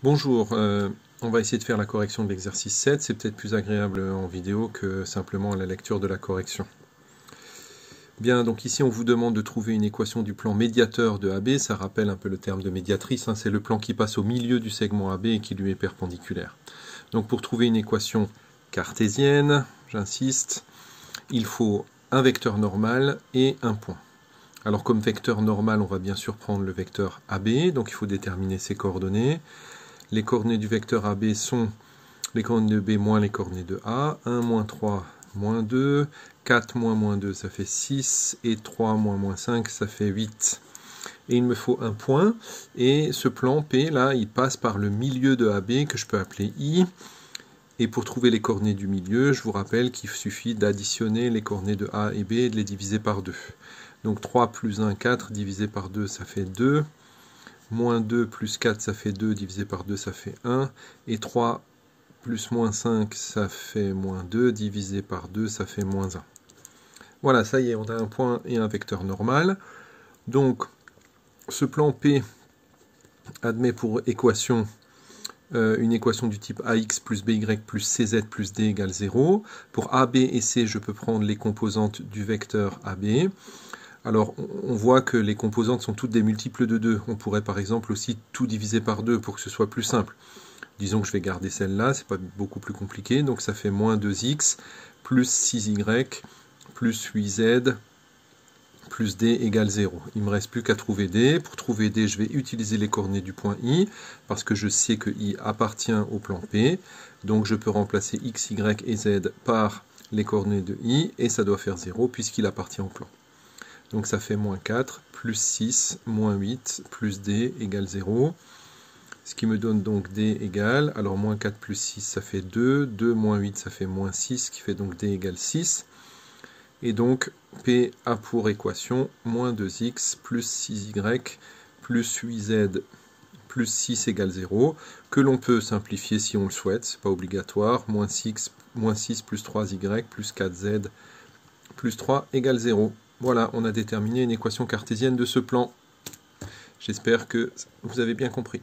Bonjour, on va essayer de faire la correction de l'exercice 7. C'est peut-être plus agréable en vidéo que simplement à la lecture de la correction. Bien, donc ici on vous demande de trouver une équation du plan médiateur de AB. Ça rappelle un peu le terme de médiatrice, hein. C'est le plan qui passe au milieu du segment AB et qui lui est perpendiculaire. Donc pour trouver une équation cartésienne, j'insiste, il faut un vecteur normal et un point. Alors comme vecteur normal, on va bien sûr prendre le vecteur AB, donc il faut déterminer ses coordonnées. Les coordonnées du vecteur AB sont les coordonnées de B moins les coordonnées de A. 1, moins 3, moins 2. 4, moins 2, ça fait 6. Et 3, moins 5, ça fait 8. Et il me faut un point. Et ce plan P, là, il passe par le milieu de AB, que je peux appeler I. Et pour trouver les coordonnées du milieu, je vous rappelle qu'il suffit d'additionner les coordonnées de A et B et de les diviser par 2. Donc 3 plus 1, 4, divisé par 2, ça fait 2. Moins 2 plus 4, ça fait 2, divisé par 2, ça fait 1. Et 3 plus moins 5, ça fait moins 2, divisé par 2, ça fait moins 1. Voilà, ça y est, on a un point et un vecteur normal. Donc, ce plan P admet pour équation une équation du type AX plus BY plus CZ plus D égale 0. Pour AB et C, je peux prendre les composantes du vecteur AB. Alors, on voit que les composantes sont toutes des multiples de 2. On pourrait par exemple aussi tout diviser par 2 pour que ce soit plus simple. Disons que je vais garder celle-là, c'est pas beaucoup plus compliqué. Donc ça fait moins 2x plus 6y plus 8z plus d égale 0. Il ne me reste plus qu'à trouver d. Pour trouver d, je vais utiliser les coordonnées du point I, parce que je sais que I appartient au plan P. Donc je peux remplacer x, y et z par les coordonnées de I, et ça doit faire 0 puisqu'il appartient au plan. Donc ça fait moins 4, plus 6, moins 8, plus d égale 0. Ce qui me donne donc d égale, alors moins 4 plus 6, ça fait 2. 2 moins 8, ça fait moins 6, ce qui fait donc d égale 6. Et donc P a pour équation moins 2x plus 6y plus 8z plus 6 égale 0, que l'on peut simplifier si on le souhaite, c'est pas obligatoire. Moins 6 plus 3y plus 4z plus 3 égale 0. Voilà, on a déterminé une équation cartésienne de ce plan. J'espère que vous avez bien compris.